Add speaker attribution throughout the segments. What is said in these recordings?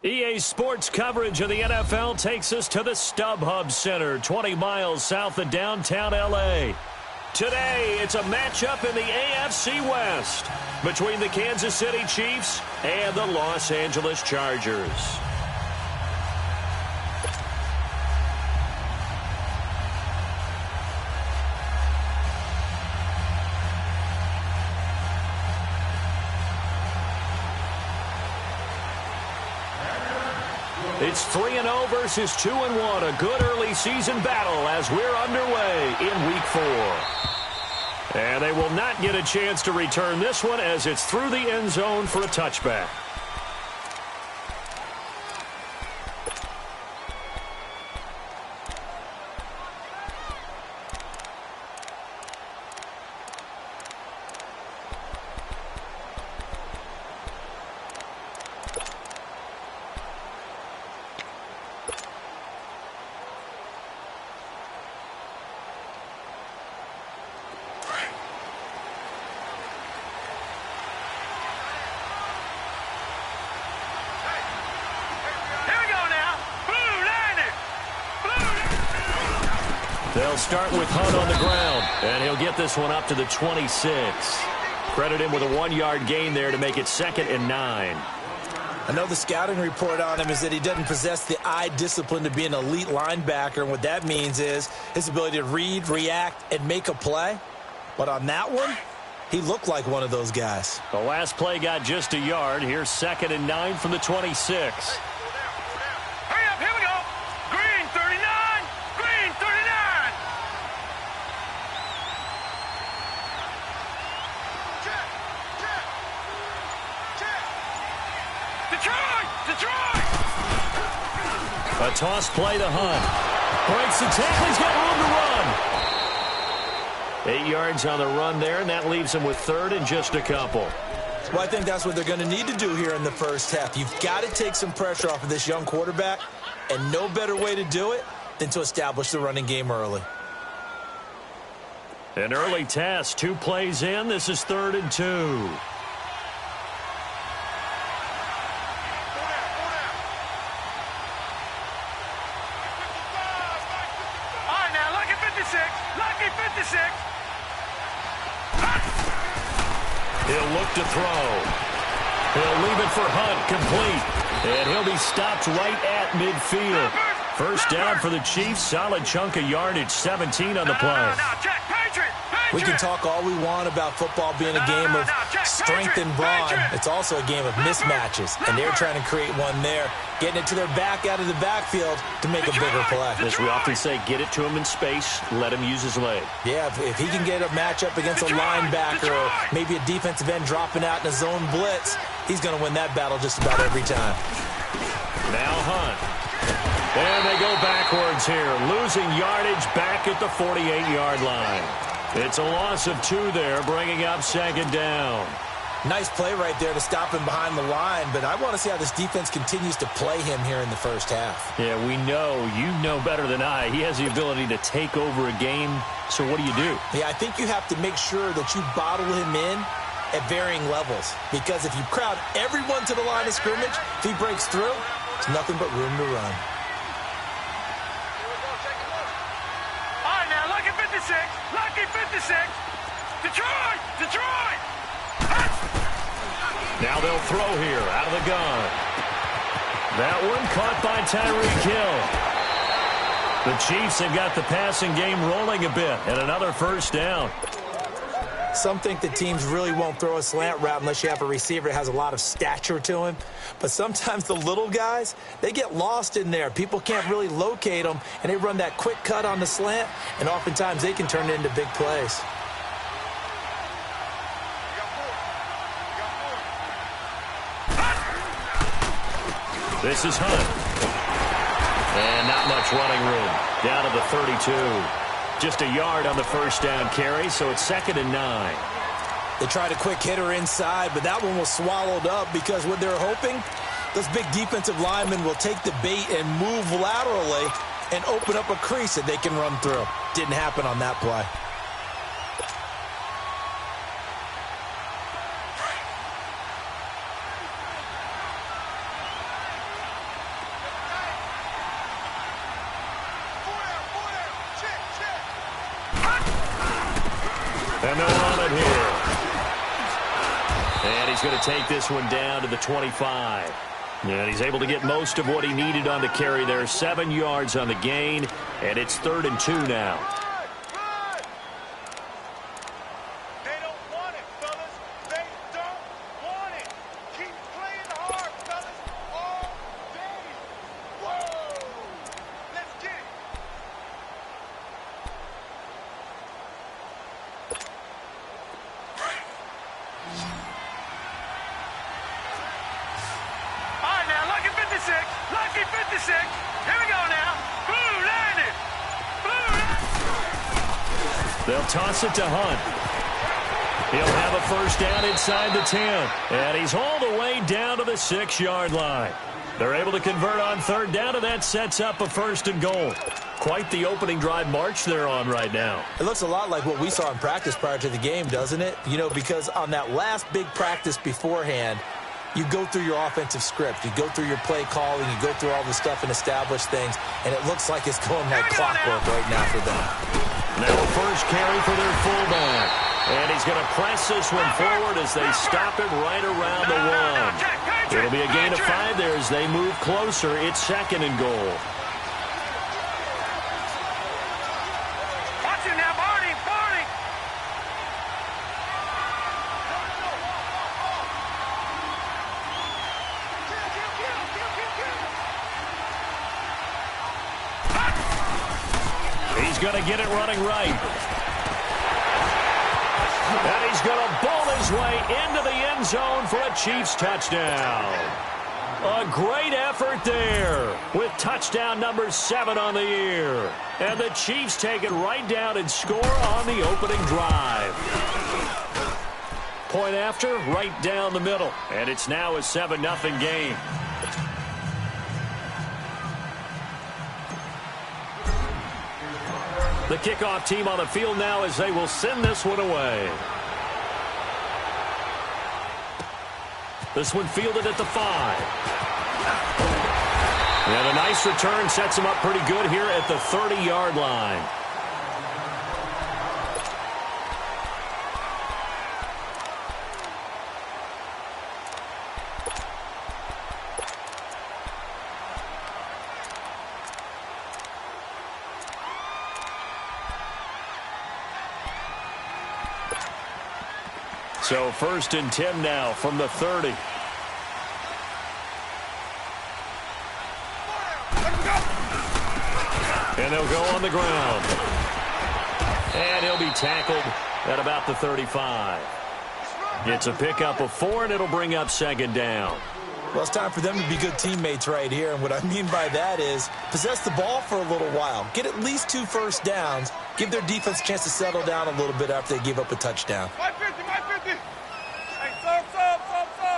Speaker 1: EA Sports coverage of the NFL takes us to the StubHub Center, 20 miles south of downtown L.A. Today, it's a matchup in the AFC West between the Kansas City Chiefs and the Los Angeles Chargers. It's 3-0 versus 2-1, a good early season battle as we're underway in Week 4. And they will not get a chance to return this one as it's through the end zone for a touchback. They'll start with Hunt on the ground, and he'll get this one up to the 26. Credit him with a 1-yard gain there to make it 2nd and 9.
Speaker 2: I know the scouting report on him is that he doesn't possess the eye discipline to be an elite linebacker, and what that means is his ability to read, react, and make a play. But on that one, he looked like one of those guys.
Speaker 1: The last play got just a yard. Here's 2nd and 9 from the 26. A toss play to Hunt. Breaks the tackle. He's got room to run. 8 yards on the run there, and that leaves him with 3rd and just a couple.
Speaker 2: Well, I think that's what they're going to need to do here in the first half. You've got to take some pressure off of this young quarterback, and no better way to do it than to establish the running game early.
Speaker 1: An early test. 2 plays in. This is 3rd and 2. He'll look to throw. He'll leave it for Hunt, complete. And he'll be stopped right at midfield. First down for the Chiefs. Solid chunk of yardage, 17 on the play.
Speaker 2: We can talk all we want about football being a game of strength and brawn. It's also a game of mismatches, and they're trying to create one there, getting it to their back out of the backfield to make a bigger play.
Speaker 1: As we often say, get it to him in space, let him use his leg.
Speaker 2: Yeah, if he can get a matchup against a linebacker or maybe a defensive end dropping out in a zone blitz, he's going to win that battle just about every time.
Speaker 1: Now Hunt. And they go backwards here, losing yardage back at the 48-yard line. It's a loss of 2 there, bringing up 2nd down.
Speaker 2: Nice play right there to stop him behind the line, but I want to see how this defense continues to play him here in the first half.
Speaker 1: Yeah, we know. You know better than I. He has the ability to take over a game, so what do you do?
Speaker 2: Yeah, I think you have to make sure that you bottle him in at varying levels, because if you crowd everyone to the line of scrimmage, if he breaks through, there's nothing but room to run.
Speaker 3: Lucky 56. Detroit! Detroit!
Speaker 1: Now they'll throw here out of the gun. That one caught by Tyreek Hill. The Chiefs have got the passing game rolling a bit, and another first down.
Speaker 2: Some think that teams really won't throw a slant route unless you have a receiver that has a lot of stature to him. But sometimes the little guys, they get lost in there. People can't really locate them, and they run that quick cut on the slant, and oftentimes they can turn it into big plays.
Speaker 1: This is Hunt. And not much running room. Down to the 32. Just a yard on the first down carry, so it's 2nd and 9.
Speaker 2: They tried a quick hitter inside, but that one was swallowed up because what they're hoping, those big defensive linemen will take the bait and move laterally and open up a crease that they can run through. Didn't happen on that play.
Speaker 1: And they'll run it here. And he's going to take this one down to the 25. And he's able to get most of what he needed on the carry there. 7 yards on the gain, and it's 3rd and 2 now.
Speaker 3: They don't want it, fellas. They don't want it. Keep playing hard, fellas, all day. Whoa! Let's get it. All right, now, lucky 56. Lucky 56. Here we go now. Blue landed. Blue landed.
Speaker 1: They'll toss it to Hunt. He'll have a first down inside the 10. And he's hauled away down to the 6-yard line. They're able to convert on 3rd down, and that sets up a 1st and goal. Quite the opening drive march they're on right now.
Speaker 2: It looks a lot like what we saw in practice prior to the game, doesn't it? You know, because on that last big practice beforehand, you go through your offensive script. You go through your play calling. You go through all the stuff and establish things. And it looks like it's going like clockwork right now for them.
Speaker 1: Now a first carry for their fullback. And he's going to press this one forward as they stop him right around the 1. It'll be a gain of 5 there as they move closer. It's 2nd and goal.
Speaker 3: Watch it now, Barney. Barney.
Speaker 1: He's going to get it running right. And he's going to bowl his way into the end zone for a Chiefs touchdown. A great effort there with touchdown number 7 on the year. And the Chiefs take it right down and score on the opening drive. Point after, right down the middle. And it's now a 7-0 game. The kickoff team on the field now as they will send this one away. This one fielded at the 5. And a nice return sets him up pretty good here at the 30-yard line. So 1st and 10 now from the 30. And they'll go on the ground. And he'll be tackled at about the 35. It's a pickup of 4, and it'll bring up 2nd down.
Speaker 2: Well, it's time for them to be good teammates right here. And what I mean by that is possess the ball for a little while. Get at least 2 first downs. Give their defense a chance to settle down a little bit after they give up a touchdown.
Speaker 3: My 50, my 50. Hey, sub. Let's go.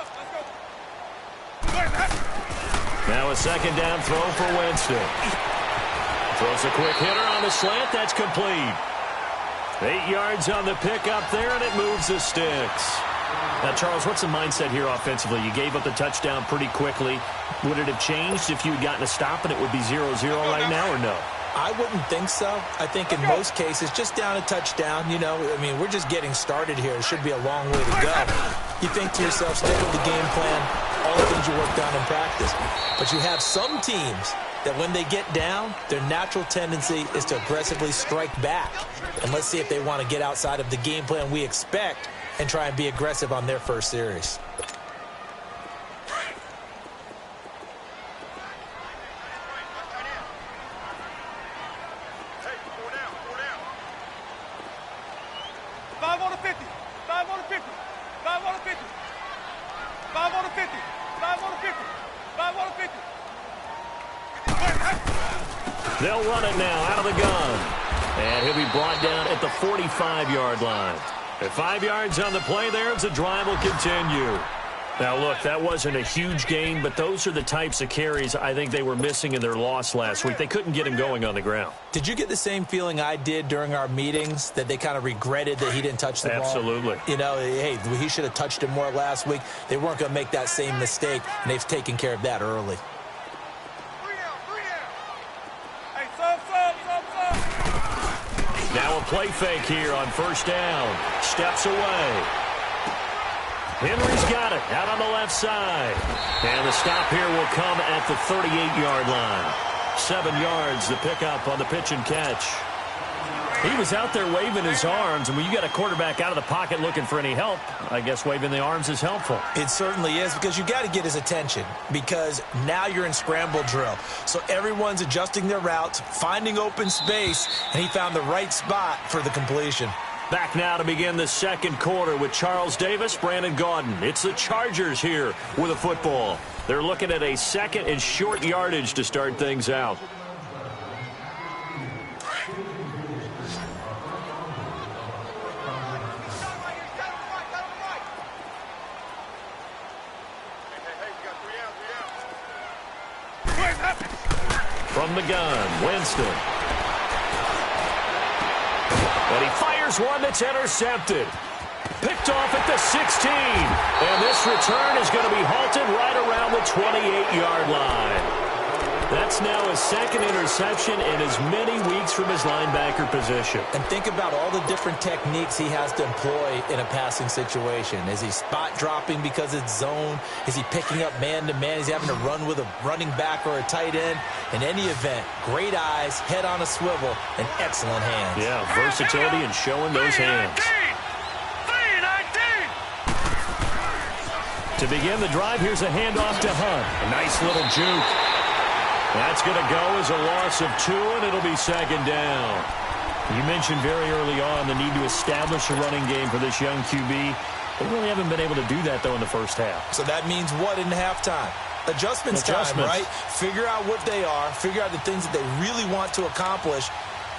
Speaker 1: Now a 2nd down throw for Winston. Throws a quick hitter on the slant. That's complete. 8 yards on the pickup there, and it moves the sticks. Now, Charles, what's the mindset here offensively? You gave up the touchdown pretty quickly. Would it have changed if you had gotten a stop and it would be 0-0 right now, or no?
Speaker 2: I wouldn't think so. I think in most cases, just down a touchdown, you know, I mean, we're just getting started here. It should be a long way to go. You think to yourself, stick with the game plan, all the things you worked on in practice. But you have some teams that when they get down, their natural tendency is to aggressively strike back. And let's see if they want to get outside of the game plan we expect and try and be aggressive on their first series.
Speaker 1: They'll run it now out of the gun. And he'll be brought down at the 45-yard line. At 5 yards on the play there, the drive will continue. Now, look, that wasn't a huge gain, but those are the types of carries I think they were missing in their loss last week. They couldn't get him going on the ground.
Speaker 2: Did you get the same feeling I did during our meetings, that they kind of regretted that he didn't touch the ball?
Speaker 1: Absolutely.
Speaker 2: You know, hey, he should have touched it more last week. They weren't going to make that same mistake, and they've taken care of that early.
Speaker 1: Now a play fake here on first down. Steps away. Henry's got it out on the left side. And the stop here will come at the 38-yard line. 7 yards, the pickup on the pitch and catch. He was out there waving his arms, and when you got a quarterback out of the pocket looking for any help, I guess waving the arms is helpful.
Speaker 2: It certainly is, because you got to get his attention, because now you're in scramble drill. So everyone's adjusting their routes, finding open space, and he found the right spot for the completion.
Speaker 1: Back now to begin the second quarter with Charles Davis, Brandon Gaudin. It's the Chargers here with a football. They're looking at a second and short yardage to start things out. From the gun, Winston. And he fires one that's intercepted. Picked off at the 16. And this return is going to be halted right around the 28-yard line. That's now his second interception in as many weeks from his linebacker position.
Speaker 2: And think about all the different techniques he has to employ in a passing situation. Is he spot dropping because it's zone? Is he picking up man-to-man? Is he having to run with a running back or a tight end? In any event, great eyes, head on a swivel, and excellent hands.
Speaker 1: Yeah, versatility and showing those hands. To begin the drive, here's a handoff to Hunt. A nice little juke. That's going to go as a loss of 2, and it'll be second down. You mentioned very early on the need to establish a running game for this young QB. They really haven't been able to do that, though, in the first half.
Speaker 2: So that means what in halftime? Adjustments time, right? Figure out what they are, figure out the things that they really want to accomplish,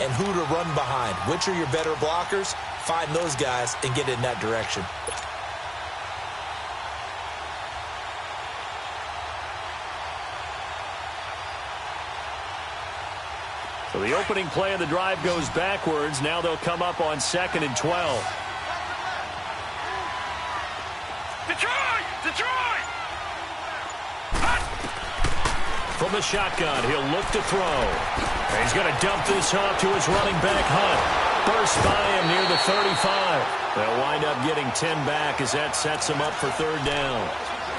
Speaker 2: and who to run behind. Which are your better blockers? Find those guys and get in that direction.
Speaker 1: So the opening play of the drive goes backwards. Now they'll come up on 2nd and 12.
Speaker 3: Detroit!
Speaker 1: From the shotgun, he'll look to throw. And he's going to dump this off to his running back, Hunt. Burst by him near the 35. They'll wind up getting 10 back as that sets him up for third down.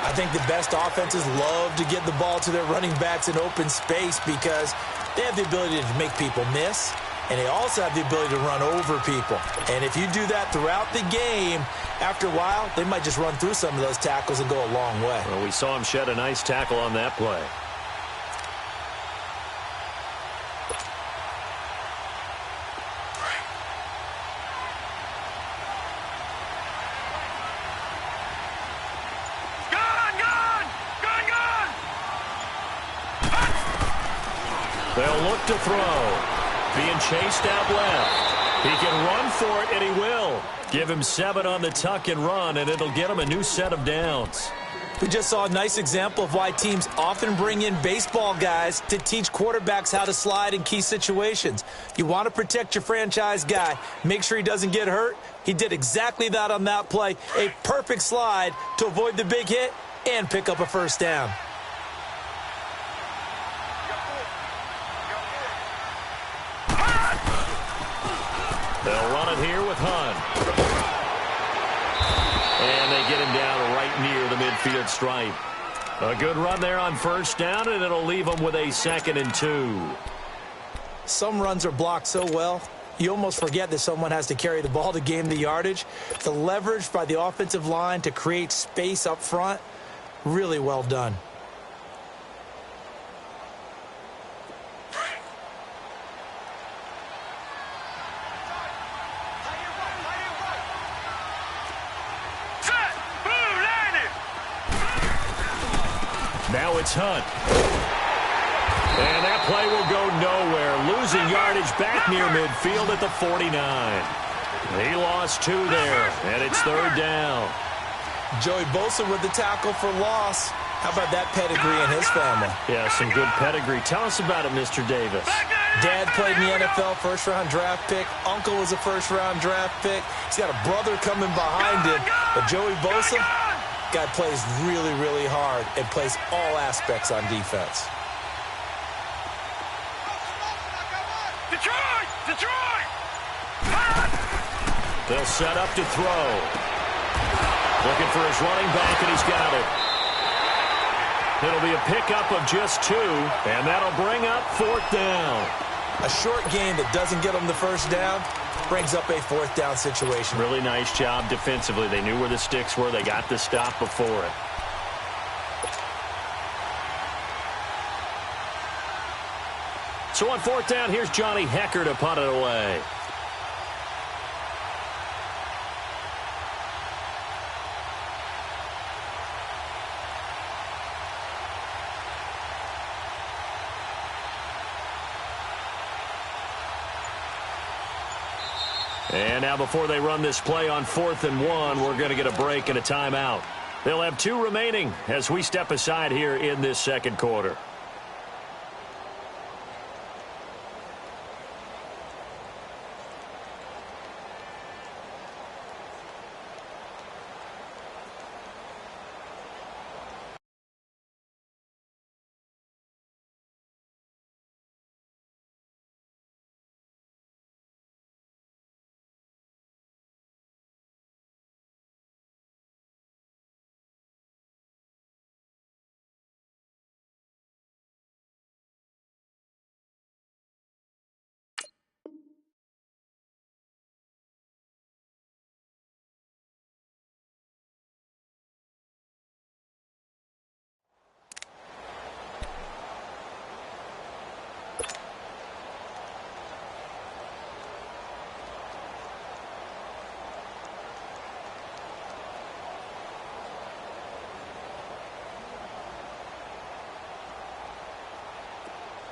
Speaker 2: I think the best offenses love to get the ball to their running backs in open space because they have the ability to make people miss, and they also have the ability to run over people. And if you do that throughout the game, after a while, they might just run through some of those tackles and go a long way.
Speaker 1: Well, we saw him shed a nice tackle on that play. They'll look to throw. Being chased out left. He can run for it, and he will. Give him 7 on the tuck and run, and it'll get him a new set of downs.
Speaker 2: We just saw a nice example of why teams often bring in baseball guys to teach quarterbacks how to slide in key situations. You want to protect your franchise guy. Make sure he doesn't get hurt. He did exactly that on that play. A perfect slide to avoid the big hit and pick up a first down.
Speaker 1: They'll run it here with Hunt. And they get him down right near the midfield stripe. A good run there on first down, and it'll leave them with a 2nd and 2.
Speaker 2: Some runs are blocked so well, you almost forget that someone has to carry the ball to gain the yardage. The leverage by the offensive line to create space up front, really well done.
Speaker 1: Now it's Hunt. And that play will go nowhere. Losing yardage back near midfield at the 49. He lost 2 there, and it's third down.
Speaker 2: Joey Bosa with the tackle for loss. How about that pedigree in his family?
Speaker 1: Yeah, some good pedigree. Tell us about it, Mr. Davis.
Speaker 2: Dad played in the NFL, first-round draft pick. Uncle was a first-round draft pick. He's got a brother coming behind him. But Joey Bosa, guy plays really, really hard and plays all aspects on defense.
Speaker 3: Detroit!
Speaker 1: They'll set up to throw. Looking for his running back, and he's got it. It'll be a pickup of just 2, and that'll bring up 4th down.
Speaker 2: A short game that doesn't get them the first down brings up a 4th down situation.
Speaker 1: Really nice job defensively. They knew where the sticks were. They got the stop before it. So on 4th down, here's Johnny Hecker to punt it away. And now before they run this play on 4th and 1, we're going to get a break and a timeout. They'll have 2 remaining as we step aside here in this second quarter.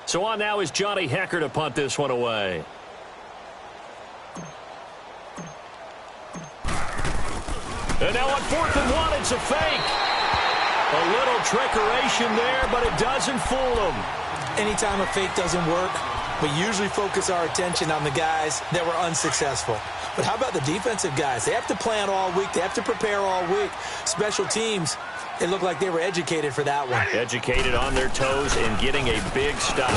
Speaker 1: So on now is Johnny Hecker to punt this one away. And now on 4th and 1, it's a fake. A little trickeration there, but it doesn't fool them.
Speaker 2: Anytime a fake doesn't work, we usually focus our attention on the guys that were unsuccessful. But how about the defensive guys? They have to plan all week. They have to prepare all week. Special teams, it looked like they were educated for that one.
Speaker 1: Educated on their toes and getting a big stop.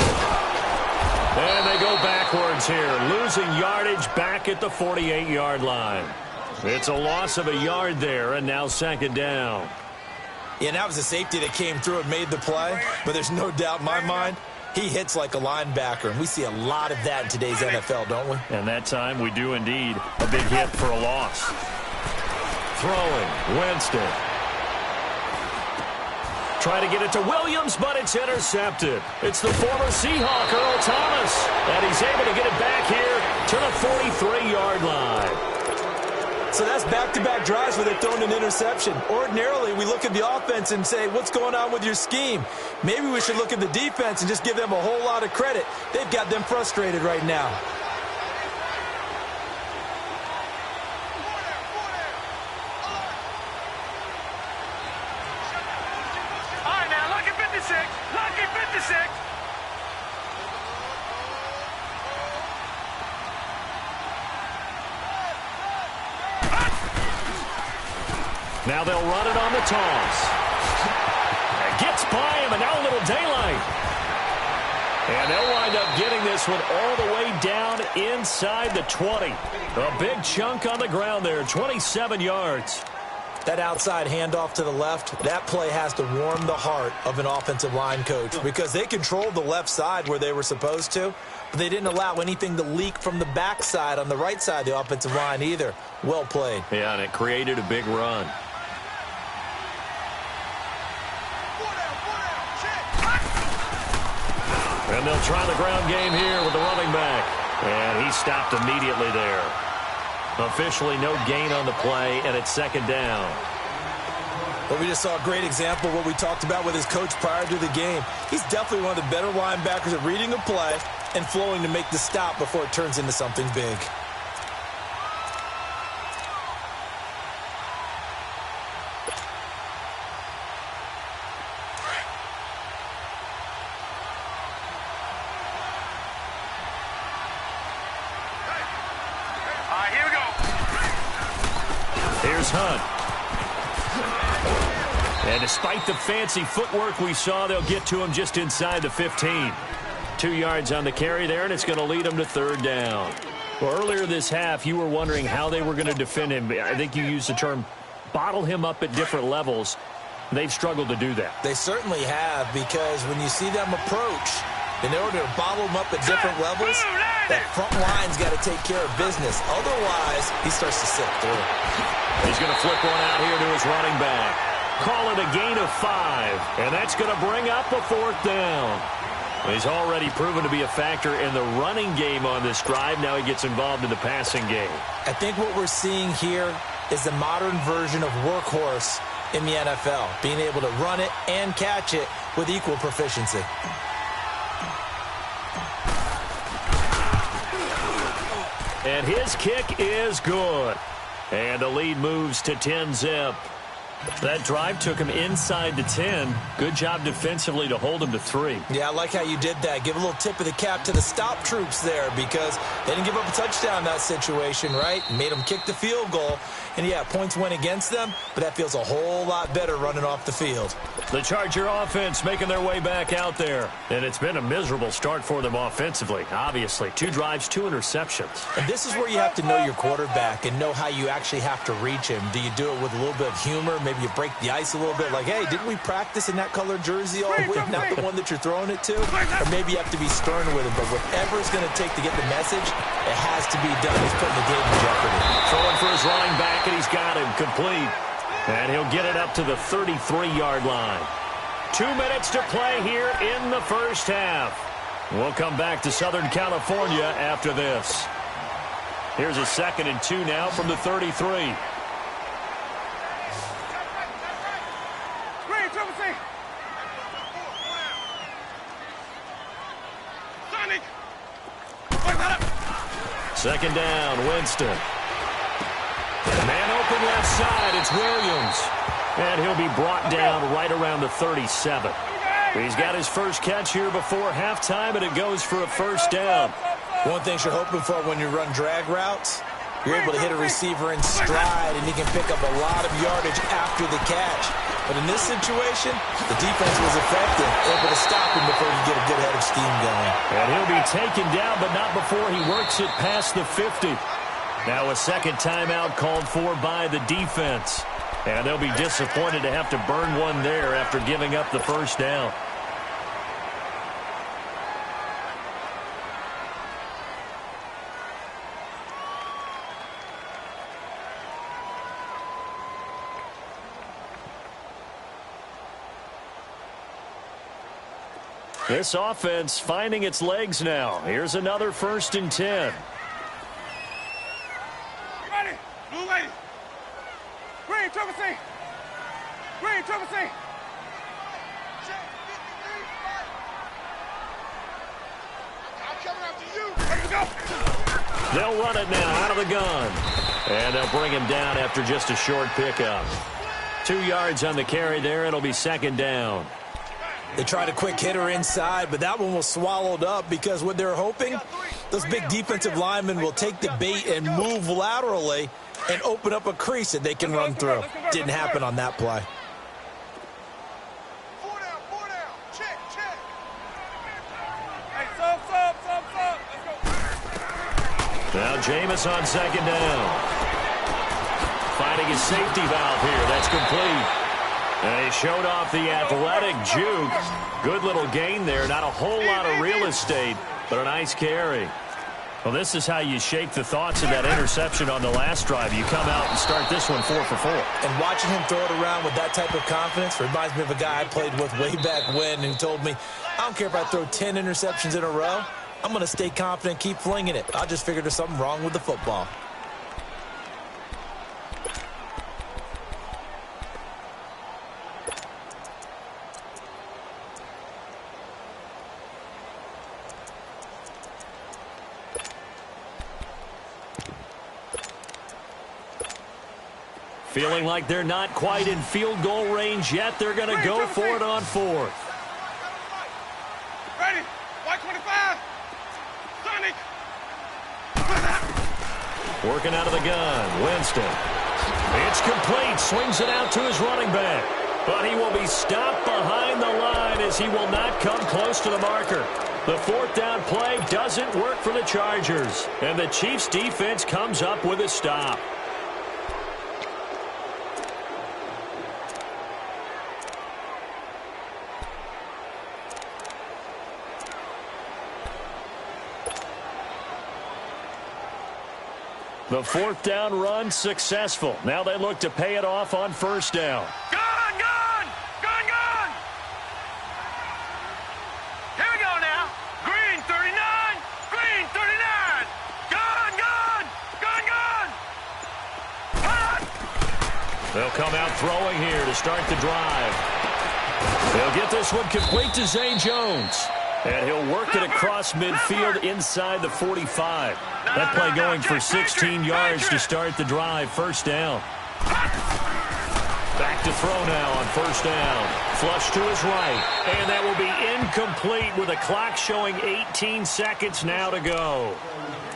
Speaker 1: And they go backwards here, losing yardage back at the 48-yard line. It's a loss of a yard there, and now 2nd down.
Speaker 2: Yeah, and that was a safety that came through and made the play. But there's no doubt in my mind, he hits like a linebacker. And we see a lot of that in today's NFL, don't we?
Speaker 1: And that time we do indeed. A big hit for a loss. Throwing, Winston. Try to get it to Williams, but it's intercepted. It's the former Seahawk, Earl Thomas. And he's able to get it back here to the 43-yard line.
Speaker 2: So that's back-to-back drives where they've thrown an interception. Ordinarily, we look at the offense and say, what's going on with your scheme? Maybe we should look at the defense and just give them a whole lot of credit. They've got them frustrated right now.
Speaker 3: All right, now, lucky 56. Lucky 56.
Speaker 1: Now they'll run it on the toss. Gets by him, and now a little daylight. And they'll wind up getting this one all the way down inside the 20. A big chunk on the ground there, 27 yards.
Speaker 2: That outside handoff to the left, that play has to warm the heart of an offensive line coach because they controlled the left side where they were supposed to, but they didn't allow anything to leak from the backside on the right side of the offensive line either. Well played.
Speaker 1: Yeah, and it created a big run. And they'll try the ground game here with the running back. And he stopped immediately there. Officially no gain on the play, and it's 2nd down.
Speaker 2: Well, we just saw a great example of what we talked about with his coach prior to the game. He's definitely one of the better linebackers at reading a play and flowing to make the stop before it turns into something big.
Speaker 1: Hunt. And despite the fancy footwork we saw, they'll get to him just inside the 15. 2 yards on the carry there, and it's going to lead them to 3rd down. Well, earlier this half, you were wondering how they were going to defend him. I think you used the term bottle him up at different levels. They've struggled to do that.
Speaker 2: They certainly have, because when you see them approach, in order to bottle them up at different levels, that front line's got to take care of business. Otherwise, he starts to slip through.
Speaker 1: He's going to flip one out here to his running back. Call it a gain of 5, and that's going to bring up a 4th down. He's already proven to be a factor in the running game on this drive. Now he gets involved in the passing game.
Speaker 2: I think what we're seeing here is the modern version of workhorse in the NFL, being able to run it and catch it with equal proficiency.
Speaker 1: And his kick is good. And the lead moves to 10-zip. That drive took him inside the 10. Good job defensively to hold him to 3.
Speaker 2: Yeah, I like how you did that. Give a little tip of the cap to the stop troops there, because they didn't give up a touchdown in that situation, right? Made them kick the field goal. And, yeah, points went against them, but that feels a whole lot better running off the field.
Speaker 1: The Charger offense making their way back out there. And it's been a miserable start for them offensively, obviously. 2 drives, 2 interceptions.
Speaker 2: And this is where you have to know your quarterback and know how you actually have to reach him. Do you do it with a little bit of humor? Maybe you break the ice a little bit, like, hey, didn't we practice in that colored jersey all week, not the one that you're throwing it to? Or maybe you have to be stern with him, but whatever it's going to take to get the message, it has to be done. He's putting the game in jeopardy.
Speaker 1: Throwing for his running back, and he's got him complete. And he'll get it up to the 33-yard line. 2 minutes to play here in the first half. We'll come back to Southern California after this. Here's a 2nd and 2 now from the 33. Second down, Winston. Man open left side, it's Williams. And he'll be brought down right around the 37. He's got his first catch here before halftime, and it goes for a 1st down.
Speaker 2: One thing you're hoping for when you run drag routes, you're able to hit a receiver in stride, and he can pick up a lot of yardage after the catch. But in this situation, the defense was effective, able to stop him before you get a good head of steam going.
Speaker 1: And he'll be taken down, but not before he works it past the 50. Now a second timeout called for by the defense. And they'll be disappointed to have to burn one there after giving up the 1st down. This offense finding its legs now. Here's another 1st and 10.
Speaker 3: Ready? Blue lady. Green, triple C. Green, triple C. I'm coming after you. Let's go.
Speaker 1: They'll run it now out of the gun. And they'll bring him down after just a short pickup. 2 yards on the carry there. It'll be 2nd down.
Speaker 2: They tried a quick hitter inside, but that one was swallowed up because what they're hoping, those big defensive linemen will take the bait and move laterally and open up a crease that they can run through. Didn't happen on that play.
Speaker 3: 4 down, 4 down. Check, check. Hey, sub. Let's go.
Speaker 1: Now Jameis on 2nd down. Finding his safety valve here. That's complete. And he showed off the athletic juke. Good little gain there. Not a whole lot of real estate, but a nice carry. Well, this is how you shake the thoughts of that interception on the last drive. You come out and start this one 4 for 4.
Speaker 2: And watching him throw it around with that type of confidence reminds me of a guy I played with way back when who told me, I don't care if I throw 10 interceptions in a row. I'm going to stay confident, keep flinging it. I just figured there's something wrong with the football.
Speaker 1: Feeling like they're not quite in field goal range yet. They're going to go for it on 4th.
Speaker 3: Ready? White 25. Sonic.
Speaker 1: Working out of the gun. Winston. It's complete. Swings it out to his running back. But he will be stopped behind the line as he will not come close to the marker. The fourth down play doesn't work for the Chargers, and the Chiefs' defense comes up with a stop. The fourth down run successful. Now they look to pay it off on first down.
Speaker 3: Gone, gone, gone, gone. Here we go now. Green 39, green 39. Gone, gone, gone, gone. Hot.
Speaker 1: They'll come out throwing here to start the drive. They'll get this one complete to Zay Jones. And he'll work it across midfield inside the 45. That play going for 16 yards to start the drive. First down. Back to throw now on first down. Flush to his right. And that will be incomplete with a clock showing 18 seconds now to go.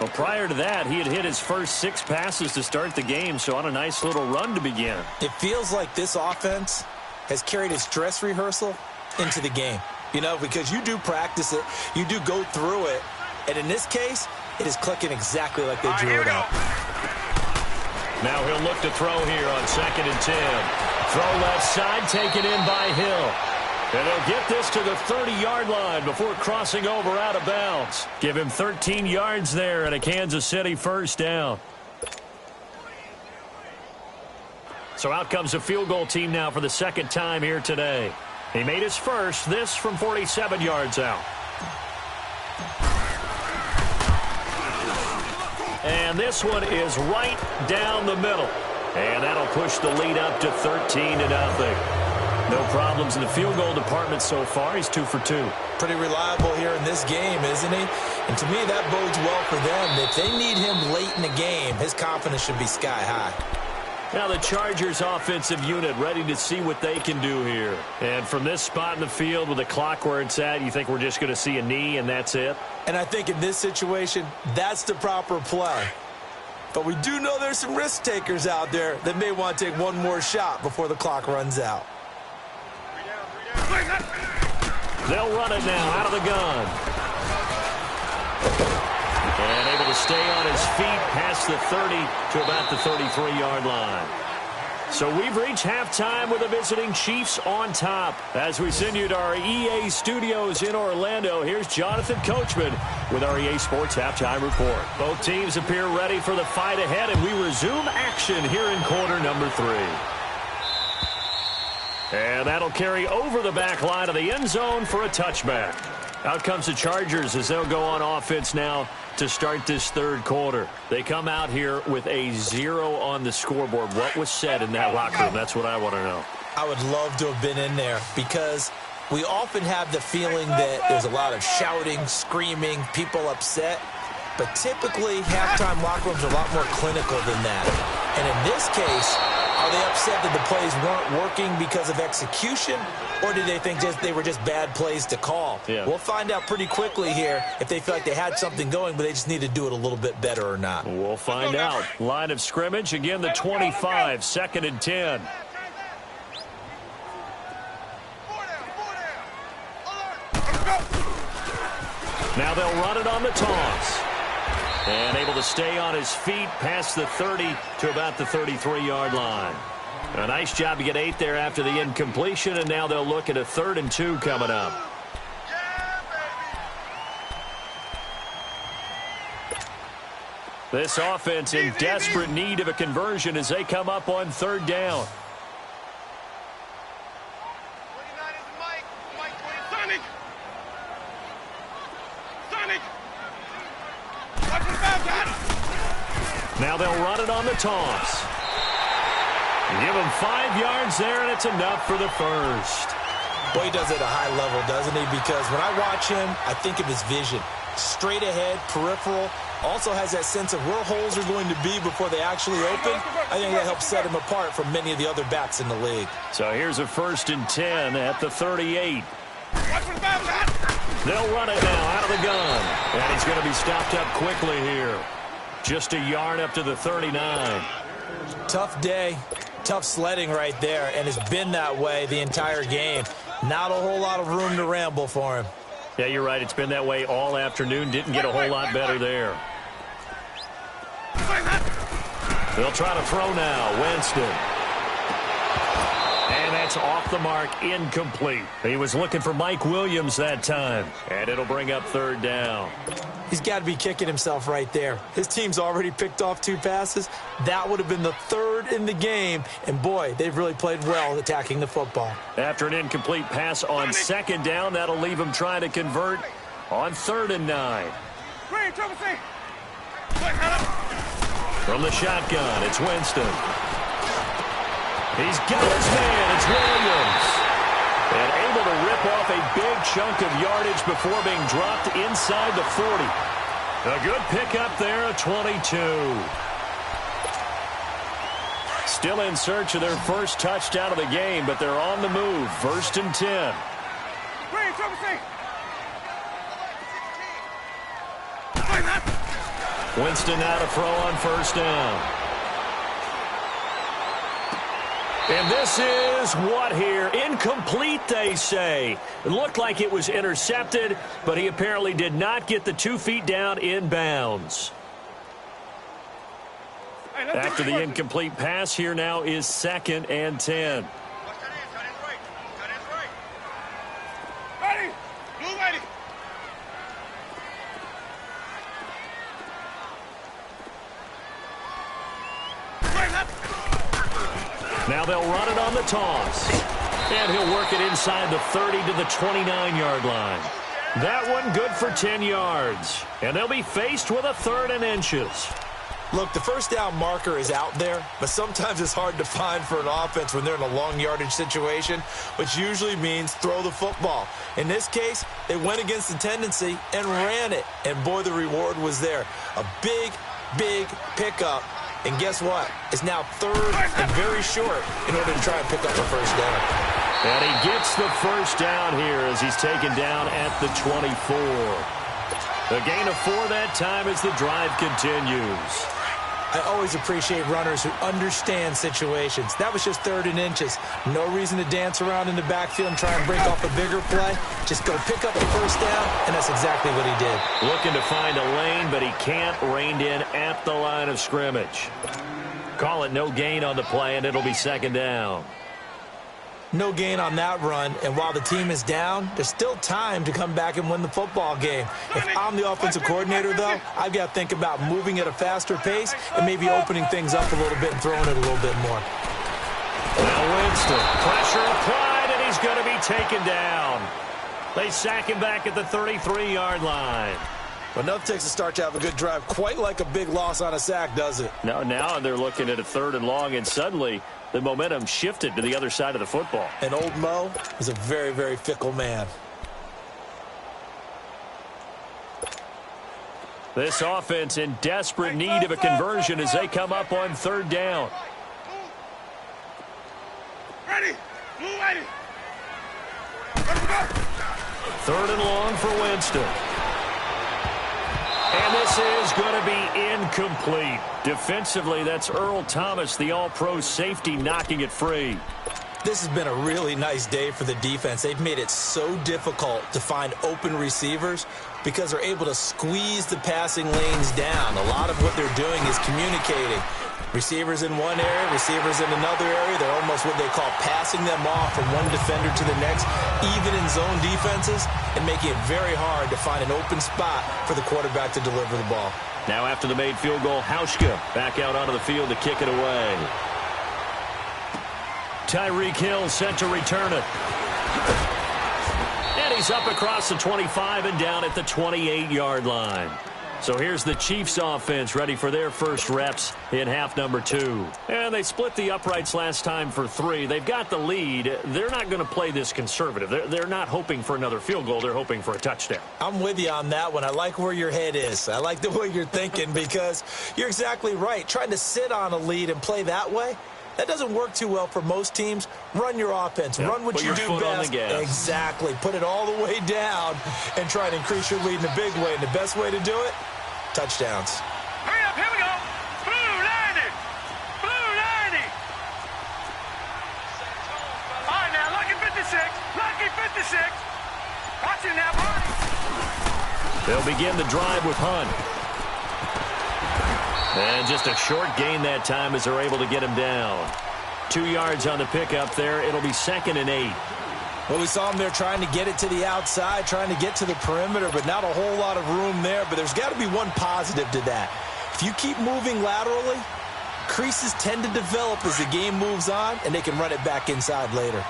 Speaker 1: Well, prior to that, he had hit his first 6 passes to start the game, so on a nice little run to begin.
Speaker 2: It feels like this offense has carried its dress rehearsal into the game. You know, because you do practice it, you do go through it, and in this case, it is clicking exactly like they drew it up.
Speaker 1: Now he'll look to throw here on 2nd and 10. Throw left side, taken in by Hill. And they'll get this to the 30-yard line before crossing over out of bounds. Give him 13 yards there and a Kansas City first down. So out comes a field goal team now for the second time here today. He made his first, this from 47 yards out. And this one is right down the middle. And that'll push the lead up to 13-0. No problems in the field goal department so far. He's 2 for 2.
Speaker 2: Pretty reliable here in this game, isn't he? And to me, that bodes well for them. If they need him late in the game, his confidence should be sky high.
Speaker 1: Now the Chargers offensive unit ready to see what they can do here. And from this spot in the field with the clock where it's at, you think we're just going to see a knee and that's it?
Speaker 2: And I think in this situation, that's the proper play. But we do know there's some risk takers out there that may want to take one more shot before the clock runs out.
Speaker 1: They'll run it now out of the gun. And able to stay on his feet past the 30 to about the 33-yard line. So we've reached halftime with the visiting Chiefs on top. As we send you to our EA studios in Orlando, here's Jonathan Coachman with our EA Sports Halftime Report. Both teams appear ready for the fight ahead, and we resume action here in quarter number 3. And that'll carry over the back line of the end zone for a touchback. Out comes the Chargers as they'll go on offense now to start this third quarter. They come out here with a 0 on the scoreboard. What was said in that locker room? That's what I want to know.
Speaker 2: I would love to have been in there because we often have the feeling that there's a lot of shouting, screaming, people upset. But typically, halftime locker rooms are a lot more clinical than that. And in this case, are they upset that the plays weren't working because of execution, or did they think they were just bad plays to call?
Speaker 1: Yeah.
Speaker 2: We'll find out pretty quickly here if they feel like they had something going, but they just need to do it a little bit better or not.
Speaker 1: We'll find out. Line of scrimmage, again, the 25, 2nd and 10. Now they'll run it on the toss. And able to stay on his feet past the 30 to about the 33-yard line. A nice job to get 8 there after the incompletion, and now they'll look at a 3rd and 2 coming up. This offense in desperate need of a conversion as they come up on 3rd down. Now they'll run it on the toss. Give him 5 yards there, and it's enough for the first.
Speaker 2: Boy, he does it at a high level, doesn't he? Because when I watch him, I think of his vision. Straight ahead, peripheral. Also has that sense of where holes are going to be before they actually open. I think that helps set him apart from many of the other backs in the league.
Speaker 1: So here's a 1st and 10 at the 38. They'll run it now out of the gun. And he's going to be stopped up quickly here. Just a yard up to the 39.
Speaker 2: Tough day. Tough sledding right there, and it's been that way the entire game. Not a whole lot of room to ramble for him.
Speaker 1: Yeah, you're right. It's been that way all afternoon. Didn't get a whole lot better there. They'll try to throw now. Winston. And that's off the mark, incomplete. He was looking for Mike Williams that time. And it'll bring up third down.
Speaker 2: He's got to be kicking himself right there. His team's already picked off 2 passes. That would have been the 3rd in the game. And, boy, they've really played well attacking the football.
Speaker 1: After an incomplete pass on 2nd down, that'll leave him trying to convert on 3rd and 9. From the shotgun, it's Winston. He's got his man. It's Williams. And able to rip off a big chunk of yardage before being dropped inside the 40. A good pickup there, a 22. Still in search of their first touchdown of the game, but they're on the move. 1st and 10. Winston now to throw on 1st down. And this is what here? Incomplete, they say. It looked like it was intercepted, but he apparently did not get the 2 feet down in bounds. After the incomplete pass, here now is 2nd and 10. Now they'll run it on the toss. And he'll work it inside the 30 to the 29-yard line. That one good for 10 yards. And they'll be faced with a 3rd and inches.
Speaker 2: Look, the 1st down marker is out there, but sometimes it's hard to find for an offense when they're in a long yardage situation, which usually means throw the football. In this case, they went against the tendency and ran it. And, boy, the reward was there. A big, big pickup. And guess what? It's now 3rd and very short in order to try and pick up a 1st down.
Speaker 1: And he gets the 1st down here as he's taken down at the 24. A gain of 4 that time as the drive continues.
Speaker 2: I always appreciate runners who understand situations. That was just 3rd and inches. No reason to dance around in the backfield and try and break off a bigger play. Just go pick up the 1st down, and that's exactly what he did.
Speaker 1: Looking to find a lane, but he can't. Reined in at the line of scrimmage. Call it no gain on the play, and it'll be 2nd down.
Speaker 2: No gain on that run, and while the team is down, there's still time to come back and win the football game. If I'm the offensive coordinator, though, I've got to think about moving at a faster pace and maybe opening things up a little bit and throwing it a little bit more.
Speaker 1: Now Winston, pressure applied, and he's going to be taken down. They sack him back at the 33-yard line.
Speaker 2: Well, enough takes a start to have a good drive. Quite like a big loss on a sack, does it?
Speaker 1: Now they're looking at a 3rd and long, and suddenly the momentum shifted to the other side of the football.
Speaker 2: And old Mo is a very, very fickle man.
Speaker 1: This offense in desperate need of a conversion as they come up on 3rd down.
Speaker 3: Ready.
Speaker 1: 3rd and long for Winston. And this is going to be incomplete. Defensively, that's Earl Thomas, the all-pro safety, knocking it free.
Speaker 2: This has been a really nice day for the defense. They've made it so difficult to find open receivers because they're able to squeeze the passing lanes down. A lot of what they're doing is communicating. Receivers in one area, receivers in another area. They're almost what they call passing them off from one defender to the next, even in zone defenses, and making it very hard to find an open spot for the quarterback to deliver the ball.
Speaker 1: Now after the made field goal, Hauschka back out onto the field to kick it away. Tyreek Hill set to return it. And he's up across the 25 and down at the 28-yard line. So here's the Chiefs offense ready for their first reps in half number 2. And they split the uprights last time for 3. They've got the lead. They're not going to play this conservative. They're not hoping for another field goal. They're hoping for a touchdown.
Speaker 2: I'm with you on that one. I like where your head is. I like the way you're thinking because you're exactly right. Trying to sit on a lead and play that way, that doesn't work too well for most teams. Run your offense. Yep. Run what you do best. Exactly. Put it all the way down and try to increase your lead in a big way. And the best way to do it, touchdowns.
Speaker 3: Hurry up, here we go. Blue 90. Blue 90. the 6. Watch it now, buddy.
Speaker 1: They'll begin the drive with Hunt. And just a short gain that time as they're able to get him down. 2 yards on the pickup there. It'll be 2nd and 8.
Speaker 2: Well, we saw him there trying to get it to the outside, trying to get to the perimeter, but not a whole lot of room there. But there's got to be one positive to that. If you keep moving laterally, creases tend to develop as the game moves on, and they can run it back inside later.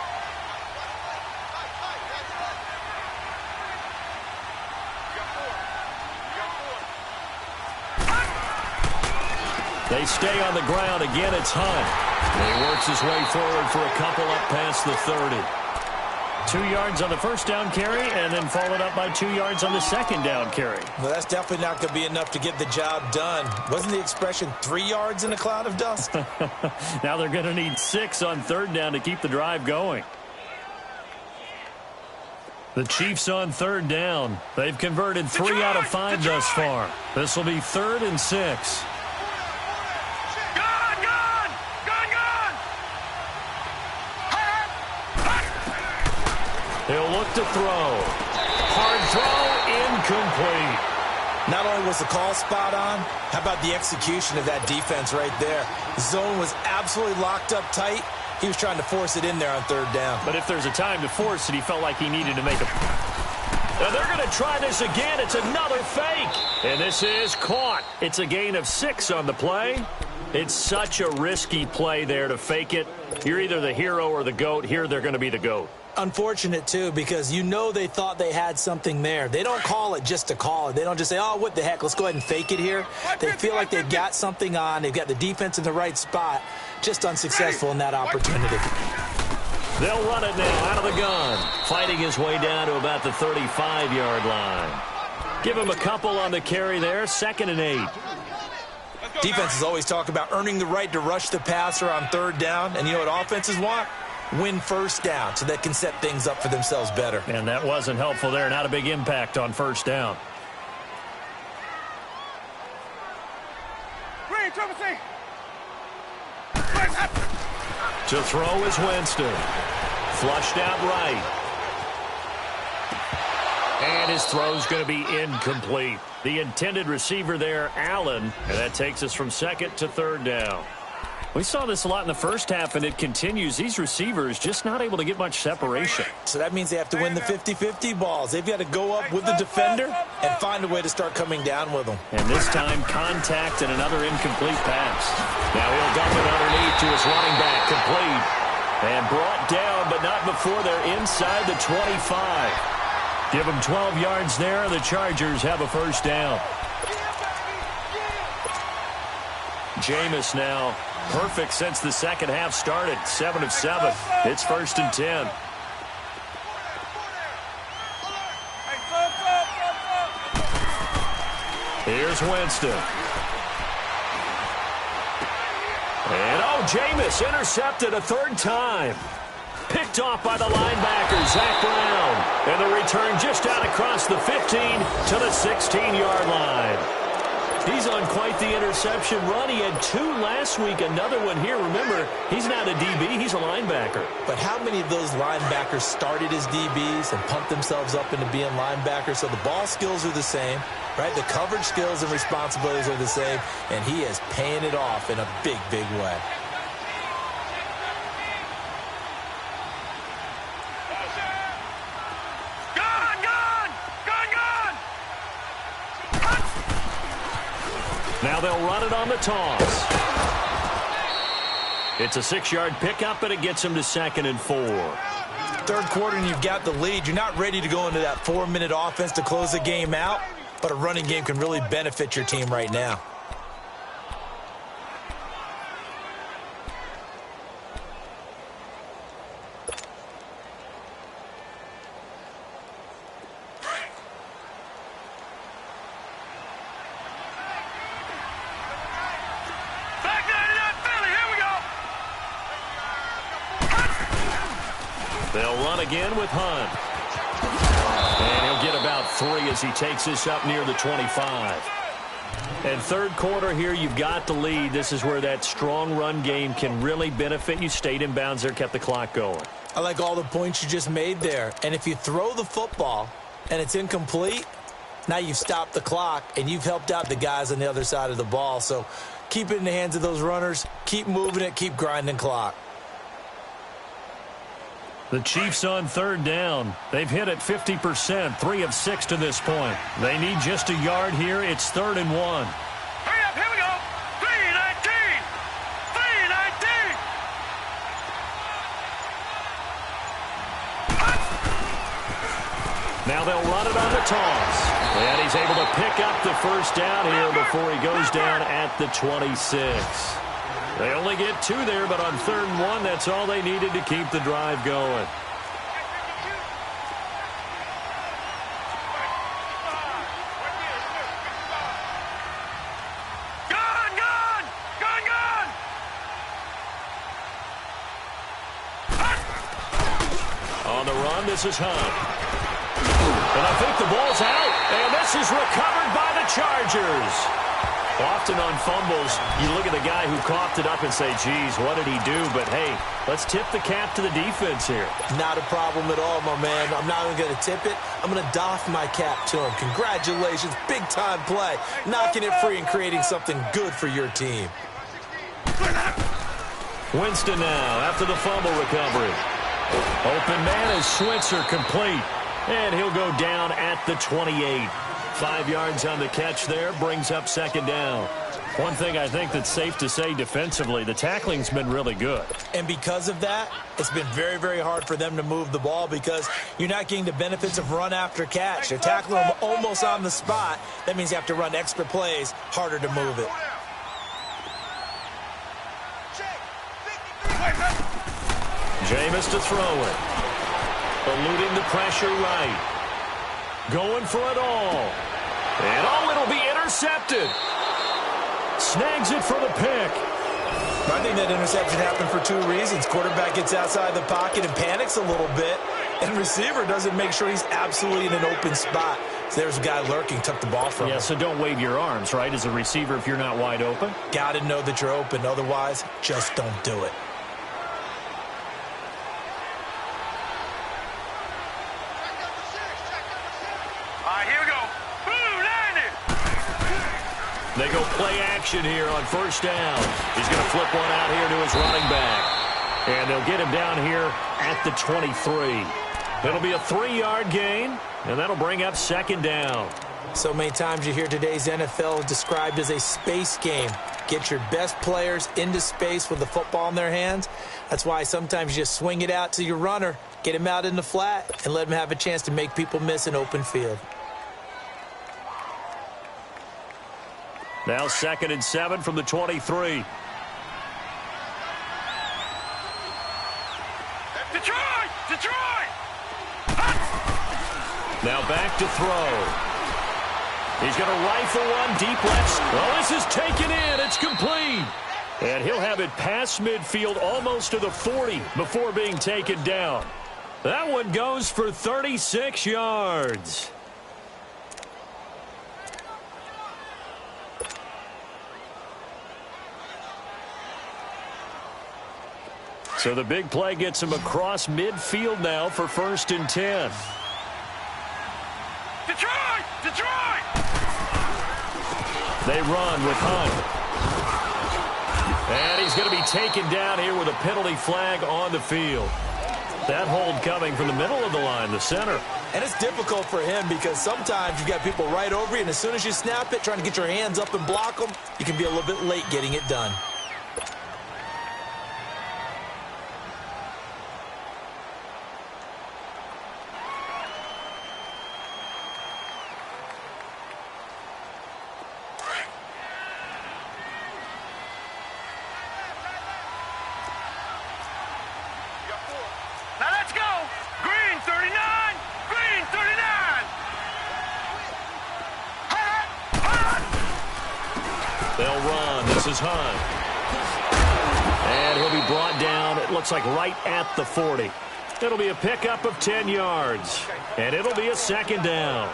Speaker 1: They stay on the ground. Again, it's Hunt. And he works his way forward for a couple up past the 30. 2 yards on the first down carry, and then followed up by 2 yards on the second down carry.
Speaker 2: Well, that's definitely not going to be enough to get the job done. Wasn't the expression 3 yards in a cloud of dust?
Speaker 1: Now they're going to need 6 on third down to keep the drive going. The Chiefs on third down. They've converted 3 out of 5 thus far. This will be 3rd and 6. He'll look to throw. Hard throw, incomplete.
Speaker 2: Not only was the call spot on, how about the execution of that defense right there? The zone was absolutely locked up tight. He was trying to force it in there on third down.
Speaker 1: But if there's a time to force it, he felt like he needed to make a... Now they're going to try this again. It's another fake. And this is caught. It's a gain of 6 on the play. It's such a risky play there to fake it. You're either the hero or the GOAT. Here they're going to be the GOAT.
Speaker 2: Unfortunate, too, because you know they thought they had something there. They don't call it just to call it. They don't just say, oh, what the heck, let's go ahead and fake it here. They feel like they've got something on. They've got the defense in the right spot. Just unsuccessful in that opportunity.
Speaker 1: They'll run it now out of the gun. Fighting his way down to about the 35-yard line. Give him a couple on the carry there. 2nd and 8.
Speaker 2: Defenses always talk about earning the right to rush the passer on third down. And you know what offenses want? Win first down so they can set things up for themselves better.
Speaker 1: And that wasn't helpful there. Not a big impact on first down. To throw is Winston. Flushed out right. And his throw's going to be incomplete. The intended receiver there, Allen. And that takes us from 2nd to 3rd down. We saw this a lot in the first half, and it continues. These receivers just not able to get much separation.
Speaker 2: So that means they have to win the 50-50 balls. They've got to go up with the defender and find a way to start coming down with them.
Speaker 1: And this time, contact and another incomplete pass. Now he'll dump it underneath to his running back, complete. And brought down, but not before they're inside the 25. Give them 12 yards there, and the Chargers have a first down. Jameis now. Perfect since the second half started. 7 of 7. It's 1st and 10. Here's Winston. And Jameis intercepted a 3rd time. Picked off by the linebacker, Zach Brown. And the return just out across the 15 to the 16-yard line. He's on quite the interception run. He had 2 last week, another one here. Remember, he's not a DB, he's a linebacker.
Speaker 2: But how many of those linebackers started as DBs and pumped themselves up into being linebackers? So the ball skills are the same, right? The coverage skills and responsibilities are the same, and he is paying it off in a big, big way.
Speaker 1: Now they'll run it on the toss. It's a 6-yard pickup, and it gets them to 2nd and 4.
Speaker 2: Third quarter, and you've got the lead. You're not ready to go into that 4-minute offense to close the game out, but a running game can really benefit your team right now.
Speaker 1: They'll run again with Hunt. And he'll get about 3 as he takes this up near the 25. And third quarter here, you've got the lead. This is where that strong run game can really benefit you. Stayed in bounds there, kept the clock going.
Speaker 2: I like all the points you just made there. And if you throw the football and it's incomplete, now you've stopped the clock and you've helped out the guys on the other side of the ball. So keep it in the hands of those runners. Keep moving it. Keep grinding clock.
Speaker 1: The Chiefs on third down. They've hit it 50%, 3 of 6 to this point. They need just a yard here. It's 3rd and 1.
Speaker 3: Hurry up, here we go. 3:19. 3:19.
Speaker 1: Now they'll run it on the toss. And he's able to pick up the first down here before he goes down at the 26. They only get 2 there, but on 3rd and 1, that's all they needed to keep the drive going. On the run, this is Hunt. And I think the ball's out, and this is recovered by the Chargers. Often on fumbles, you look at the guy who coughed it up and say, geez, what did he do? But, hey, let's tip the cap to the defense here.
Speaker 2: Not a problem at all, my man. I'm not even going to tip it. I'm going to doff my cap to him. Congratulations. Big-time play. Knocking it free and creating something good for your team.
Speaker 1: Winston now after the fumble recovery. Open man is Switzer, complete. And he'll go down at the 28. 5 yards on the catch there, brings up 2nd down. One thing I think that's safe to say defensively, the tackling's been really good.
Speaker 2: And because of that, it's been very, very hard for them to move the ball because you're not getting the benefits of run after catch. They're tackling them almost on the spot. That means you have to run extra plays, harder to move it.
Speaker 1: Jameis to throw it. Eluding the pressure right. Going for it all. And it'll be intercepted. Snags it for the pick.
Speaker 2: I think that interception happened for 2 reasons. Quarterback gets outside the pocket and panics a little bit. And receiver doesn't make sure he's absolutely in an open spot. So there's a guy lurking, took the ball from him.
Speaker 1: Yeah, so don't wave your arms, right, as a receiver if you're not wide open.
Speaker 2: Got to know that you're open. Otherwise, just don't do it.
Speaker 1: They go play action here on 1st down. He's going to flip one out here to his running back. And they'll get him down here at the 23. It'll be a 3-yard gain, and that'll bring up 2nd down.
Speaker 2: So many times you hear today's NFL described as a space game. Get your best players into space with the football in their hands. That's why sometimes you just swing it out to your runner, get him out in the flat, and let him have a chance to make people miss an open field.
Speaker 1: Now 2nd and 7 from the 23.
Speaker 3: Detroit!
Speaker 1: Now back to throw. He's going to rifle one deep left. Well, this is taken in. It's complete. And he'll have it past midfield almost to the 40 before being taken down. That one goes for 36 yards. So the big play gets him across midfield now for 1st and 10.
Speaker 3: Detroit!
Speaker 1: They run with Hunt. And he's going to be taken down here with a penalty flag on the field. That hold coming from the middle of the line, the center.
Speaker 2: And it's difficult for him because sometimes you've got people right over you, and as soon as you snap it, trying to get your hands up and block them, you can be a little bit late getting it done.
Speaker 3: Now let's go! Green 39! Green 39!
Speaker 1: They'll run. This is Hunt. And he'll be brought down, it looks like right at the 40. It'll be a pickup of 10 yards. And it'll be a 2nd down.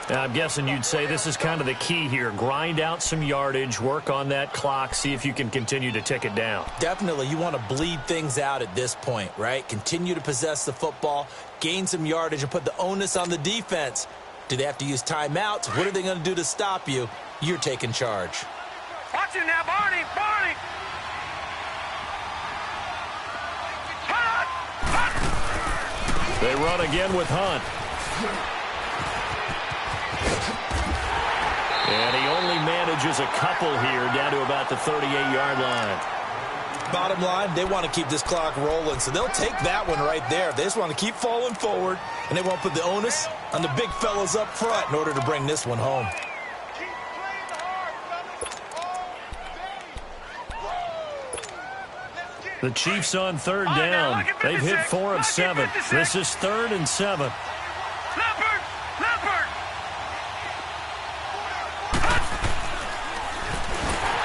Speaker 1: I'm guessing you'd say this is kind of the key here. Grind out some yardage, work on that clock, see if you can continue to tick it down.
Speaker 2: Definitely, you want to bleed things out at this point, right? Continue to possess the football, gain some yardage, and put the onus on the defense. Do they have to use timeouts? What are they going to do to stop you? You're taking charge.
Speaker 3: Watch it now, Barney! Barney! Hunt! Hunt!
Speaker 1: They run again with Hunt. And he only manages a couple here down to about the 38-yard line.
Speaker 2: Bottom line, they want to keep this clock rolling, so they'll take that one right there. They just want to keep falling forward, and they won't put the onus on the big fellas up front in order to bring this one home.
Speaker 3: Keep playing hard, fellas! All day! Whoa! Let's get it!
Speaker 1: The Chiefs on third
Speaker 3: All right, now,
Speaker 1: down.
Speaker 3: look at
Speaker 1: They've hit
Speaker 3: 56.
Speaker 1: 4 of
Speaker 3: Look at
Speaker 1: 7.
Speaker 3: 56.
Speaker 1: This is 3rd and 7.
Speaker 3: Leopard! Leopard!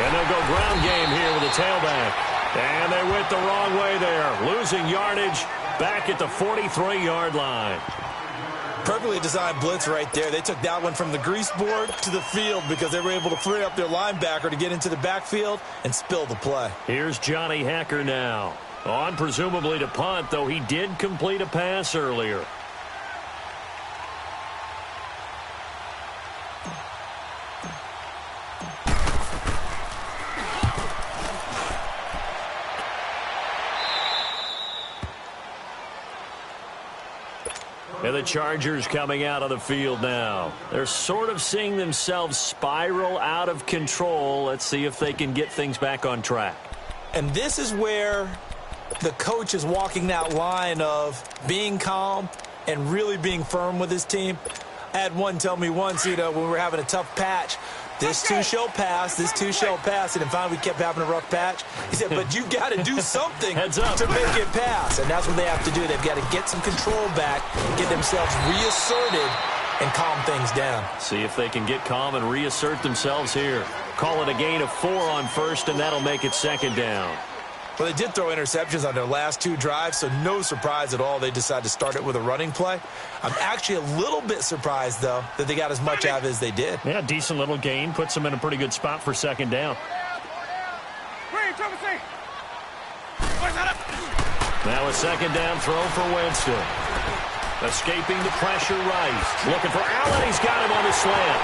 Speaker 1: And they'll go ground game here with a tailback. And they went the wrong way there. Losing yardage back at the 43-yard line.
Speaker 2: Perfectly designed blitz right there. They took that one from the grease board to the field because they were able to free up their linebacker to get into the backfield and spill the play.
Speaker 1: Here's Johnny Hacker now. On presumably to punt, though he did complete a pass earlier. And the Chargers coming out of the field now. They're sort of seeing themselves spiral out of control. Let's see if they can get things back on track.
Speaker 2: And this is where the coach is walking that line of being calm and really being firm with his team. I had one tell me once, when we were having a tough patch, this too shall pass, this too shall pass. And finally we kept having a rough patch. He said, but you got to do something
Speaker 1: Heads up.
Speaker 2: to make it pass. And that's what they have to do. They've got to get some control back, get themselves reasserted, and calm things down.
Speaker 1: See if they can get calm and reassert themselves here. Call it a gain of 4 on first, and that'll make it 2nd down.
Speaker 2: Well, they did throw interceptions on their last 2 drives, so no surprise at all they decided to start it with a running play. I'm actually a little bit surprised, though, that they got as much out of it as they did.
Speaker 1: Yeah, decent little gain. Puts them in a pretty good spot for 2nd down. Now a 2nd down throw for Winston. Escaping the pressure right. Looking for Allen. He's got him on the slant.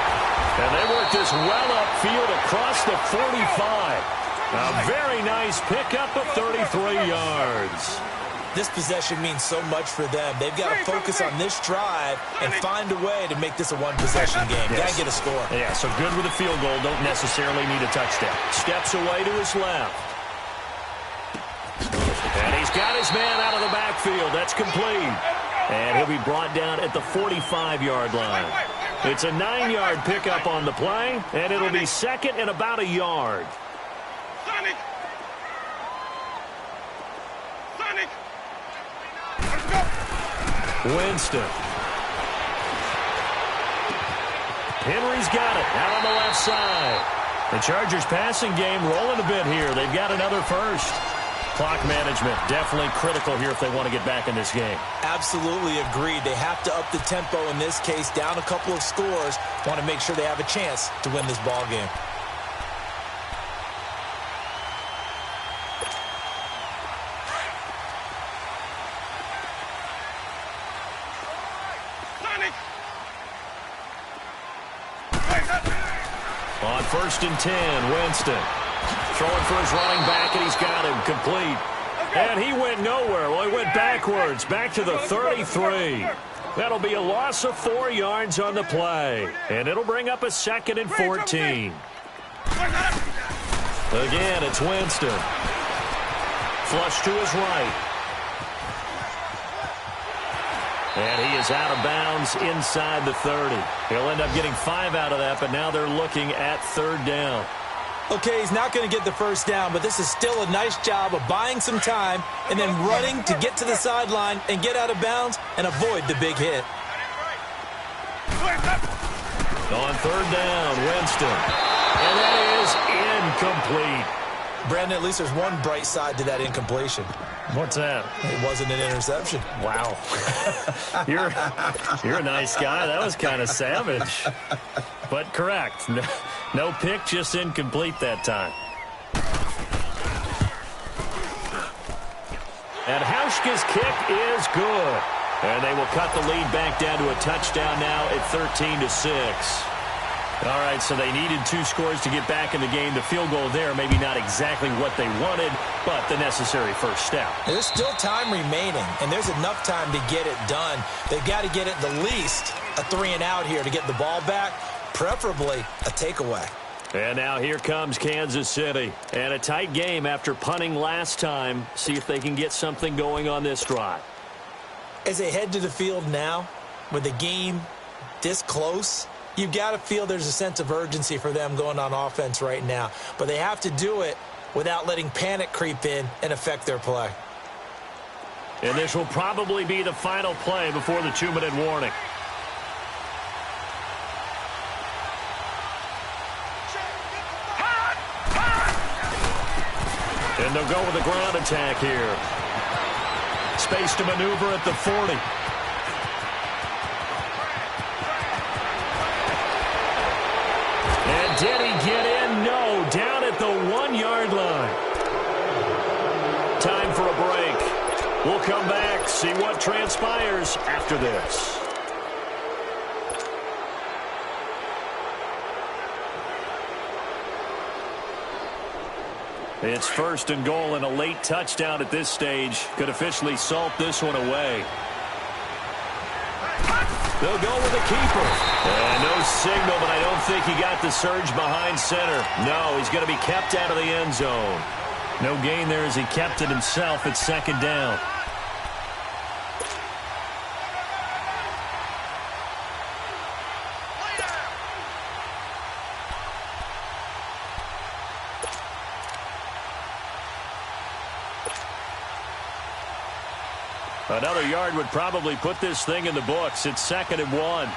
Speaker 1: And they work this well upfield across the 45. A very nice pickup of 33 yards.
Speaker 2: This possession means so much for them. They've got to focus on this drive and find a way to make this a one-possession game.
Speaker 1: Yes.
Speaker 2: Got to get a score.
Speaker 1: Yeah, so good with a field goal. Don't necessarily need a touchdown. Steps away to his left. And he's got his man out of the backfield. That's complete. And he'll be brought down at the 45-yard line. It's a 9-yard pickup on the play, and it'll be 2nd and about a yard.
Speaker 3: Sonic! Sonic! Let's go!
Speaker 1: Winston. Henry's got it out on the left side. The Chargers passing game rolling a bit here. They've got another first. Clock management definitely critical here if they want to get back in this game.
Speaker 2: Absolutely agreed. They have to up the tempo in this case, down a couple of scores. Want to make sure they have a chance to win this ball game.
Speaker 1: On 1st and 10, Winston. Throwing for his running back, and he's got him complete. And he went nowhere. Well, he went backwards, back to the 33. That'll be a loss of 4 yards on the play. And it'll bring up a 2nd and 14. Again, it's Winston. Flush to his right. And he is out of bounds inside the 30. He'll end up getting 5 out of that, but now they're looking at 3rd down.
Speaker 2: Okay, he's not going to get the first down, but this is still a nice job of buying some time and then running to get to the sideline and get out of bounds and avoid the big hit.
Speaker 1: On 3rd down, Winston. And that is incomplete.
Speaker 2: Brandon, at least there's one bright side to that incompletion.
Speaker 1: What's that?
Speaker 2: It wasn't an interception.
Speaker 1: Wow. You're a nice guy. That was kind of savage. But correct. No pick, just incomplete that time. And Hauschka's kick is good. And they will cut the lead back down to a touchdown now at 13-6. All right, so they needed 2 scores to get back in the game. The field goal there, maybe not exactly what they wanted, but the necessary first step.
Speaker 2: There's still time remaining, and there's enough time to get it done. They've got to get at the least a 3-and-out here to get the ball back, preferably a takeaway.
Speaker 1: And now here comes Kansas City. And a tight game after punting last time. See if they can get something going on this drive.
Speaker 2: As they head to the field now, with the game this close, you've got to feel there's a sense of urgency for them going on offense right now. But they have to do it without letting panic creep in and affect their play.
Speaker 1: And this will probably be the final play before the 2-minute warning. And they'll go with a ground attack here. Space to maneuver at the 40. And did he get in? No, down at the 1-yard line. Time for a break. We'll come back, see what transpires after this. It's 1st and goal, and a late touchdown at this stage could officially salt this one away. They'll go with the keeper. And no signal, but I don't think he got the surge behind center. No, he's going to be kept out of the end zone. No gain there as he kept it himself at 2nd down. Another yard would probably put this thing in the books. It's 2nd and 1.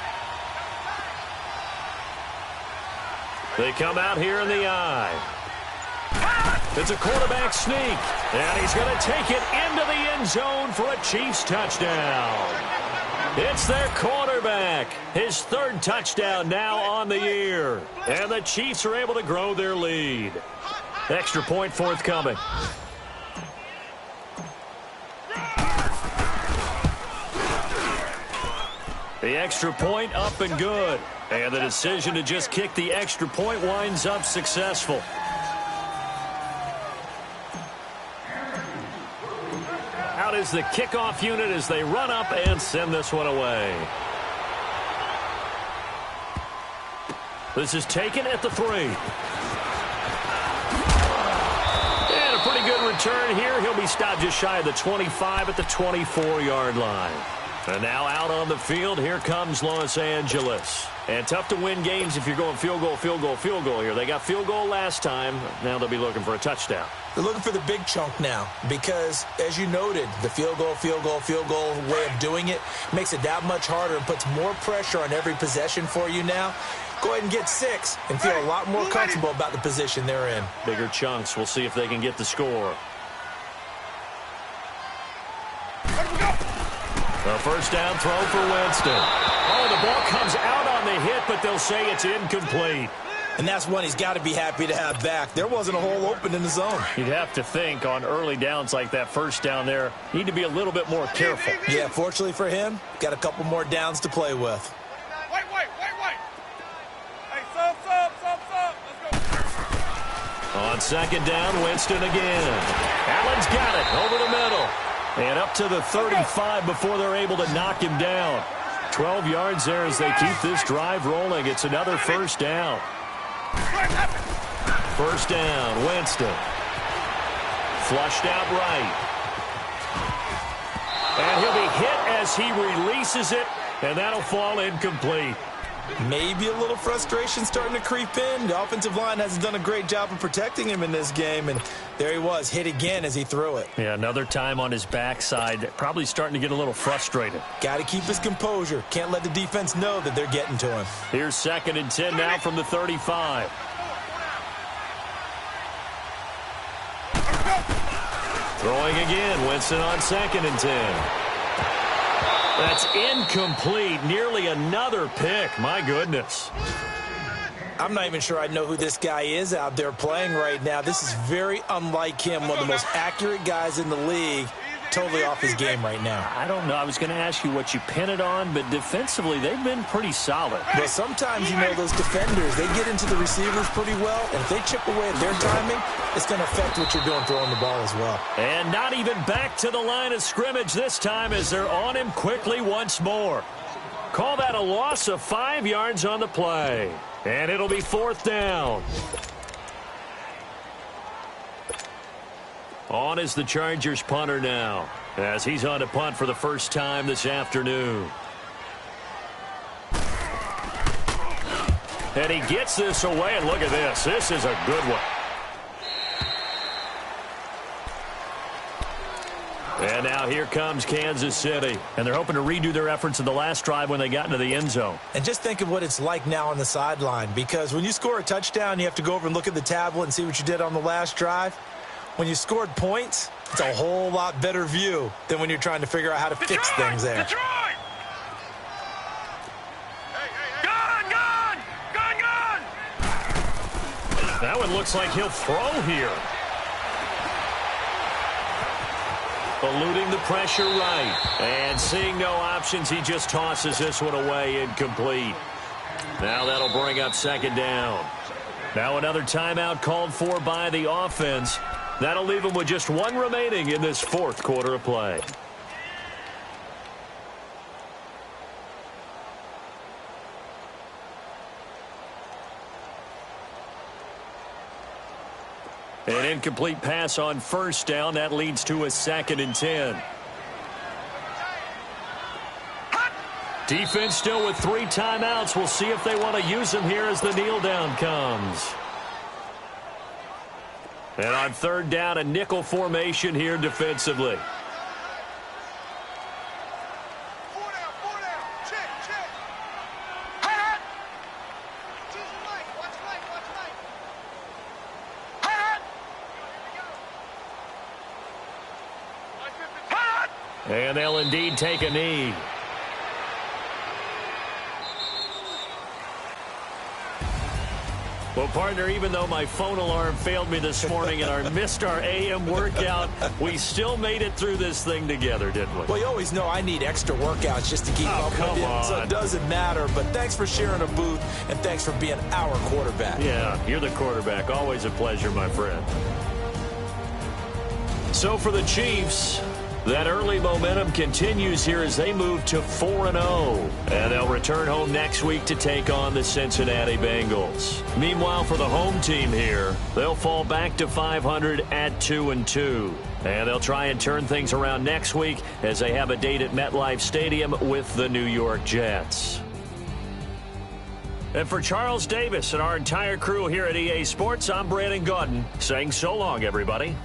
Speaker 1: They come out here in the eye. It's a quarterback sneak. And he's going to take it into the end zone for a Chiefs touchdown. It's their quarterback. His 3rd touchdown now on the year. And the Chiefs are able to grow their lead. Extra point forthcoming. The extra point up and good. And the decision to just kick the extra point winds up successful. Out is the kickoff unit as they run up and send this one away. This is taken at the 3. And a pretty good return here. He'll be stopped just shy of the 25 at the 24-yard line. And now out on the field, here comes Los Angeles. And tough to win games if you're going field goal, field goal, field goal here. They got field goal last time. Now they'll be looking for a touchdown.
Speaker 2: They're looking for the big chunk now because, as you noted, the field goal way of doing it makes it that much harder and puts more pressure on every possession for you now. Go ahead and get 6 and feel a lot more comfortable about the position they're in.
Speaker 1: Bigger chunks. We'll see if they can get the score. A 1st down throw for Winston. Oh, the ball comes out on the hit, but they'll say it's incomplete.
Speaker 2: And that's one he's got to be happy to have back. There wasn't a hole open in the zone.
Speaker 1: You'd have to think on early downs like that 1st down there, need to be a little bit more careful.
Speaker 2: Yeah, fortunately for him, got a couple more downs to play with.
Speaker 3: Wait. Hey, sub. Let's go.
Speaker 1: On 2nd down, Winston again. Allen's got it over the middle. And up to the 35 before they're able to knock him down. 12 yards there as they keep this drive rolling. It's another 1st down. 1st down, Winston. Flushed out right. And he'll be hit as he releases it, and that'll fall incomplete.
Speaker 2: Maybe a little frustration starting to creep in. The offensive line hasn't done a great job of protecting him in this game, and there he was, hit again as he threw it.
Speaker 1: Yeah, another time on his backside, probably starting to get a little frustrated.
Speaker 2: Got to keep his composure. Can't let the defense know that they're getting to him.
Speaker 1: Here's 2nd and 10 now from the 35. Throwing again, Winston on 2nd and 10. That's incomplete. Nearly another pick. My goodness.
Speaker 2: I'm not even sure I know who this guy is out there playing right now. This is very unlike him, one of the most accurate guys in the league. Totally off his game right now.
Speaker 1: I don't know. I was going to ask you what you pin it on, but defensively, they've been pretty solid.
Speaker 2: But sometimes, you know, those defenders, they get into the receivers pretty well, and if they chip away at their timing, it's going to affect what you're doing throwing the ball as well. And
Speaker 1: not even back to the line of scrimmage this time as they're on him quickly once more. Call that a loss of 5 yards on the play. And it'll be 4th down. On is the Chargers punter now, as he's on to punt for the first time this afternoon. And he gets this away, and look at this. This is a good one. And now here comes Kansas City. And they're hoping to redo their efforts in the last drive when they got into the end zone.
Speaker 2: And just think of what it's like now on the sideline, because when you score a touchdown, you have to go over and look at the tablet and see what you did on the last drive. When you scored points, it's a whole lot better view than when you're trying to figure out how to fix things there.
Speaker 3: Detroit! Gun!
Speaker 1: That one looks like he'll throw here. Eluding the pressure right. And seeing no options, he just tosses this one away incomplete. Now that'll bring up 2nd down. Now another timeout called for by the offense. That'll leave him with just 1 remaining in this 4th quarter of play. An incomplete pass on 1st down. That leads to a 2nd and 10. Defense still with 3 timeouts. We'll see if they want to use them here as the kneel down comes. And on 3rd down, a nickel formation here defensively.
Speaker 3: 4 down. Check. Watch light.
Speaker 1: And they'll indeed take a knee. Well, partner, even though my phone alarm failed me this morning and I missed our AM workout, we still made it through this thing together, didn't we?
Speaker 2: Well, you always know I need extra workouts just to keep up with you, so it doesn't matter. But thanks for sharing a booth, and thanks for being our quarterback.
Speaker 1: Yeah, you're the quarterback. Always a pleasure, my friend. So for the Chiefs, that early momentum continues here as they move to 4-0. And they'll return home next week to take on the Cincinnati Bengals. Meanwhile, for the home team here, they'll fall back to 500 at 2-2. And they'll try and turn things around next week as they have a date at MetLife Stadium with the New York Jets. And for Charles Davis and our entire crew here at EA Sports, I'm Brandon Gaudin saying so long, everybody.